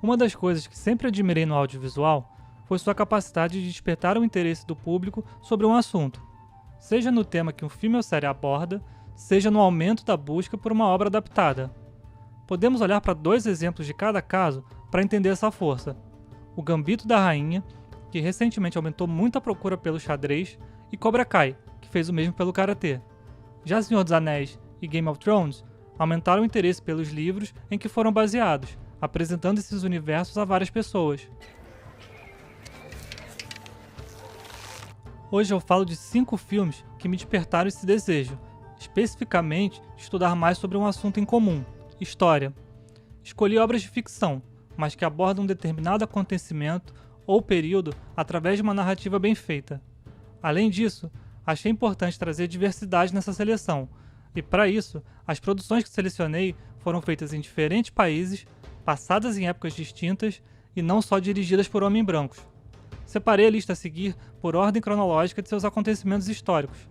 Uma das coisas que sempre admirei no audiovisual foi sua capacidade de despertar o interesse do público sobre um assunto, seja no tema que um filme ou série aborda, seja no aumento da busca por uma obra adaptada. Podemos olhar para 2 exemplos de cada caso para entender essa força. O Gambito da Rainha, que recentemente aumentou muito a procura pelo xadrez, e Cobra Kai, que fez o mesmo pelo karatê. Já Senhor dos Anéis e Game of Thrones aumentaram o interesse pelos livros em que foram baseados, apresentando esses universos a várias pessoas. Hoje eu falo de 5 filmes que me despertaram esse desejo, especificamente de estudar mais sobre um assunto em comum, história. Escolhi obras de ficção, mas que abordam um determinado acontecimento ou período através de uma narrativa bem feita. Além disso, achei importante trazer diversidade nessa seleção, e para isso, as produções que selecionei foram feitas em diferentes países, passadas em épocas distintas e não só dirigidas por homens brancos. Separei a lista a seguir por ordem cronológica de seus acontecimentos históricos.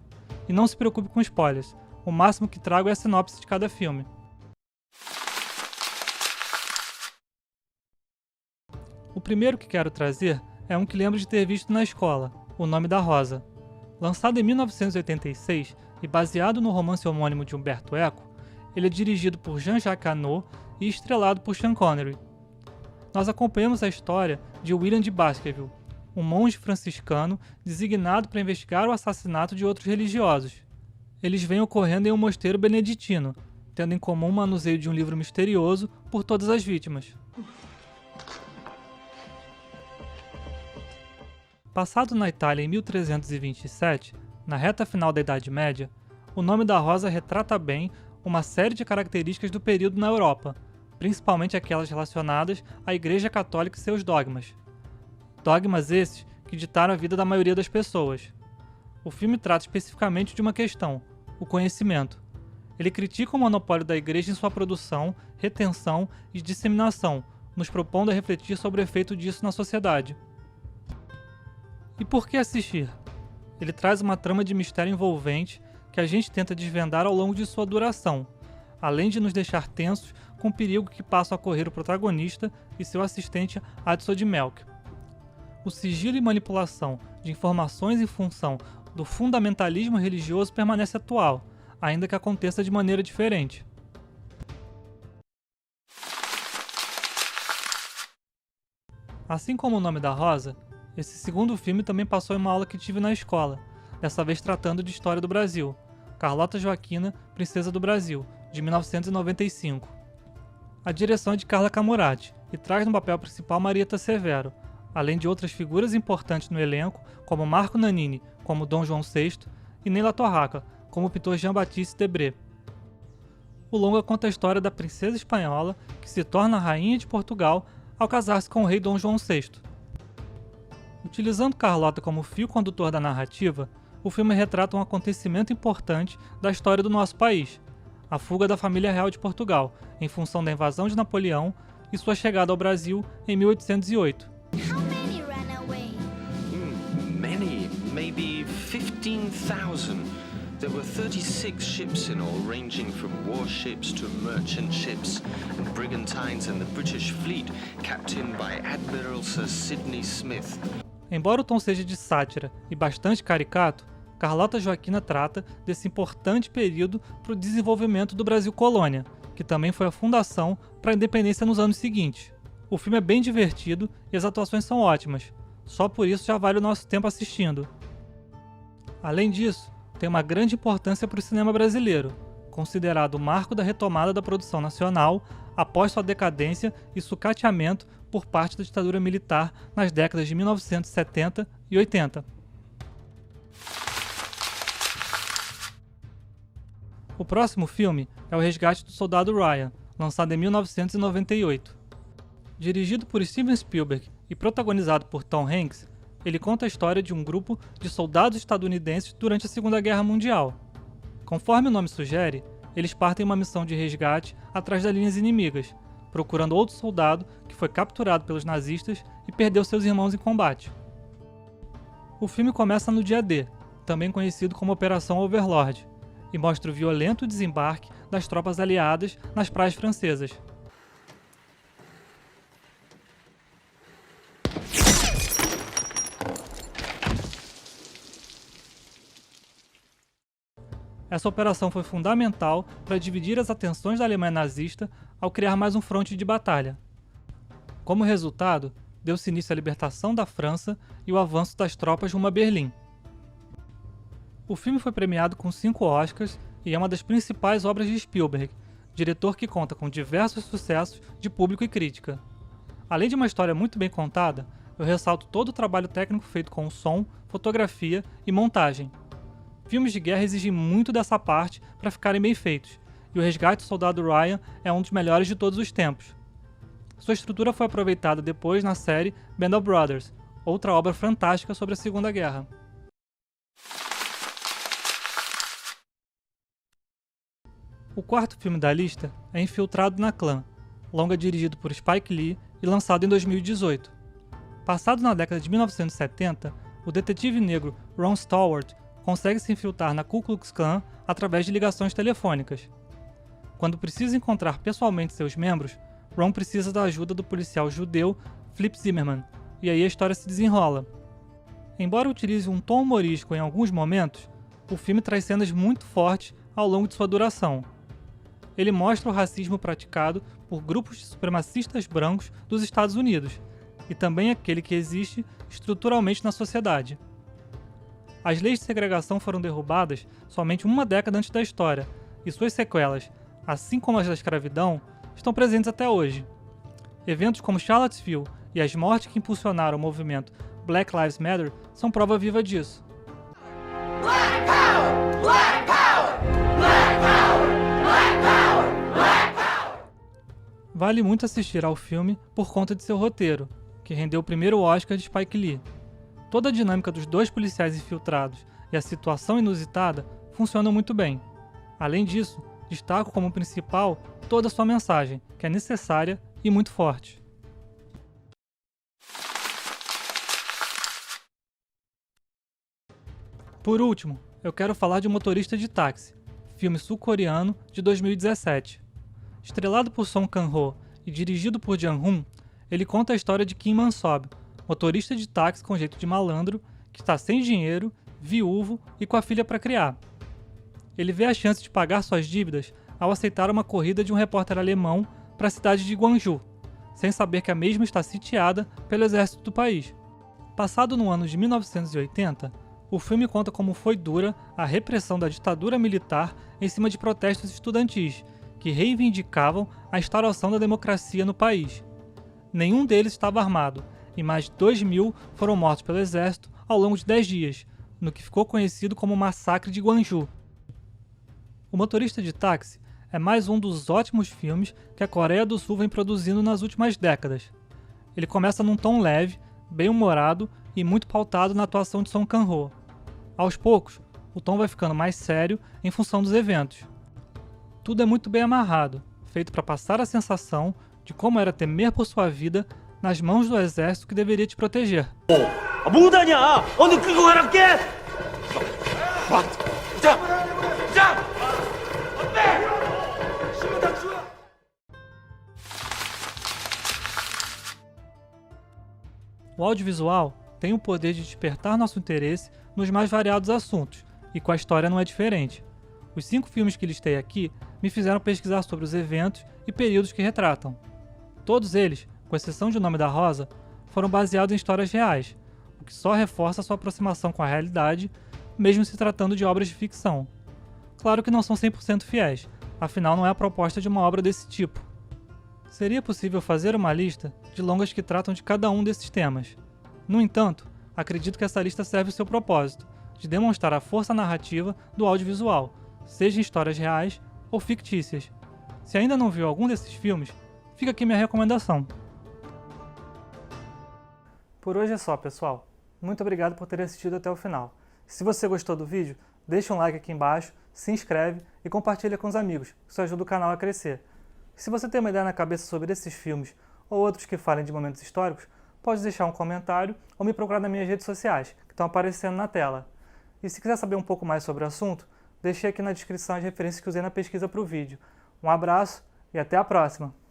E não se preocupe com spoilers, o máximo que trago é a sinopse de cada filme. O primeiro que quero trazer é um que lembro de ter visto na escola, O Nome da Rosa. Lançado em 1986 e baseado no romance homônimo de Umberto Eco, ele é dirigido por Jean-Jacques Hano e estrelado por Sean Connery. Nós acompanhamos a história de William de Baskerville, um monge franciscano designado para investigar o assassinato de outros religiosos. Eles vêm ocorrendo em um mosteiro beneditino, tendo em comum o manuseio de um livro misterioso por todas as vítimas. Passado na Itália em 1327, na reta final da Idade Média, O Nome da Rosa retrata bem uma série de características do período na Europa, principalmente aquelas relacionadas à Igreja Católica e seus dogmas. Dogmas esses que ditaram a vida da maioria das pessoas. O filme trata especificamente de uma questão, o conhecimento. Ele critica o monopólio da Igreja em sua produção, retenção e disseminação, nos propondo a refletir sobre o efeito disso na sociedade. E por que assistir? Ele traz uma trama de mistério envolvente que a gente tenta desvendar ao longo de sua duração, além de nos deixar tensos com o perigo que passam a correr o protagonista e seu assistente Adson Melk. O sigilo e manipulação de informações em função do fundamentalismo religioso permanece atual, ainda que aconteça de maneira diferente. Assim como O Nome da Rosa, esse segundo filme também passou em uma aula que tive na escola, dessa vez tratando de história do Brasil, Carlota Joaquina, Princesa do Brasil, de 1995. A direção é de Carla Camurati e traz no papel principal Marieta Severo, além de outras figuras importantes no elenco, como Marco Nanini, como Dom João VI, e Neila Torraca, como o pintor Jean-Baptiste Debré. O longa conta a história da princesa espanhola que se torna rainha de Portugal ao casar-se com o rei Dom João VI. Utilizando Carlota como fio condutor da narrativa, o filme retrata um acontecimento importante da história do nosso país, a fuga da família real de Portugal, em função da invasão de Napoleão e sua chegada ao Brasil em 1808. How many ran away? Many, maybe 15,000. There were 36 ships in all, ranging from warships to merchant ships and brigantines and the British fleet, captained by Admiral Sir Sidney Smith. Embora o tom seja de sátira e bastante caricato, Carlota Joaquina trata desse importante período para o desenvolvimento do Brasil colônia, que também foi a fundação para a independência nos anos seguintes. O filme é bem divertido e as atuações são ótimas, só por isso já vale o nosso tempo assistindo. Além disso, tem uma grande importância para o cinema brasileiro, considerado o marco da retomada da produção nacional após sua decadência e sucateamento por parte da ditadura militar nas décadas de 1970 e 80. O próximo filme é O Resgate do Soldado Ryan, lançado em 1998. Dirigido por Steven Spielberg e protagonizado por Tom Hanks, ele conta a história de um grupo de soldados estadunidenses durante a Segunda Guerra Mundial. Conforme o nome sugere, eles partem em uma missão de resgate atrás das linhas inimigas, procurando outro soldado que foi capturado pelos nazistas e perdeu seus irmãos em combate. O filme começa no dia D, também conhecido como Operação Overlord, e mostra o violento desembarque das tropas aliadas nas praias francesas. Essa operação foi fundamental para dividir as atenções da Alemanha nazista ao criar mais um fronte de batalha. Como resultado, deu-se início à libertação da França e o avanço das tropas rumo a Berlim. O filme foi premiado com 5 Oscars e é uma das principais obras de Spielberg, diretor que conta com diversos sucessos de público e crítica. Além de uma história muito bem contada, eu ressalto todo o trabalho técnico feito com som, fotografia e montagem. Filmes de guerra exigem muito dessa parte para ficarem bem feitos, e o Resgate do Soldado Ryan é um dos melhores de todos os tempos. Sua estrutura foi aproveitada depois na série Band of Brothers, outra obra fantástica sobre a Segunda Guerra. O quarto filme da lista é Infiltrado na Clã, longa dirigido por Spike Lee e lançado em 2018. Passado na década de 1970, o detetive negro Ron Stallworth consegue se infiltrar na Ku Klux Klan através de ligações telefônicas. Quando precisa encontrar pessoalmente seus membros, Ron precisa da ajuda do policial judeu Flip Zimmerman, e aí a história se desenrola. Embora utilize um tom humorístico em alguns momentos, o filme traz cenas muito fortes ao longo de sua duração. Ele mostra o racismo praticado por grupos de supremacistas brancos dos Estados Unidos, e também aquele que existe estruturalmente na sociedade. As leis de segregação foram derrubadas somente uma década antes da história, e suas sequelas, assim como as da escravidão, estão presentes até hoje. Eventos como Charlottesville e as mortes que impulsionaram o movimento Black Lives Matter são prova viva disso. Black Power! Black Power! Black Power! Black Power! Black Power! Vale muito assistir ao filme por conta de seu roteiro, que rendeu o primeiro Oscar de Spike Lee. Toda a dinâmica dos dois policiais infiltrados e a situação inusitada funcionam muito bem. Além disso, destaco como principal toda a sua mensagem, que é necessária e muito forte. Por último, eu quero falar de Motorista de Táxi, filme sul-coreano de 2017. Estrelado por Song Kang-ho e dirigido por Jang-hoon, ele conta a história de Kim Man-sob, motorista de táxi com jeito de malandro, que está sem dinheiro, viúvo e com a filha para criar. Ele vê a chance de pagar suas dívidas ao aceitar uma corrida de um repórter alemão para a cidade de Gwangju, sem saber que a mesma está sitiada pelo exército do país. Passado no ano de 1980, o filme conta como foi dura a repressão da ditadura militar em cima de protestos estudantis, que reivindicavam a instauração da democracia no país. Nenhum deles estava armado, e mais de 2.000 foram mortos pelo exército ao longo de 10 dias, no que ficou conhecido como Massacre de Gwangju. O Motorista de Táxi é mais um dos ótimos filmes que a Coreia do Sul vem produzindo nas últimas décadas. Ele começa num tom leve, bem-humorado e muito pautado na atuação de Song Kang-ho. Aos poucos, o tom vai ficando mais sério em função dos eventos. Tudo é muito bem amarrado, feito para passar a sensação de como era temer por sua vida nas mãos do exército que deveria te proteger. 뭐다냐? 어느 끌고 가랍게? O audiovisual tem o poder de despertar nosso interesse nos mais variados assuntos, e com a história não é diferente. Os 5 filmes que listei aqui me fizeram pesquisar sobre os eventos e períodos que retratam. Todos eles, com exceção de O Nome da Rosa, foram baseados em histórias reais, o que só reforça sua aproximação com a realidade, mesmo se tratando de obras de ficção. Claro que não são 100% fiéis, afinal não é a proposta de uma obra desse tipo. Seria possível fazer uma lista de longas que tratam de cada um desses temas. No entanto, acredito que essa lista serve o seu propósito, de demonstrar a força narrativa do audiovisual, seja em histórias reais ou fictícias. Se ainda não viu algum desses filmes, fica aqui minha recomendação. Por hoje é só, pessoal. Muito obrigado por ter assistido até o final. Se você gostou do vídeo, deixa um like aqui embaixo, se inscreve e compartilha com os amigos, isso ajuda o canal a crescer. Se você tem uma ideia na cabeça sobre esses filmes ou outros que falem de momentos históricos, pode deixar um comentário ou me procurar nas minhas redes sociais, que estão aparecendo na tela. E se quiser saber um pouco mais sobre o assunto, deixei aqui na descrição as referências que usei na pesquisa para o vídeo. Um abraço e até a próxima!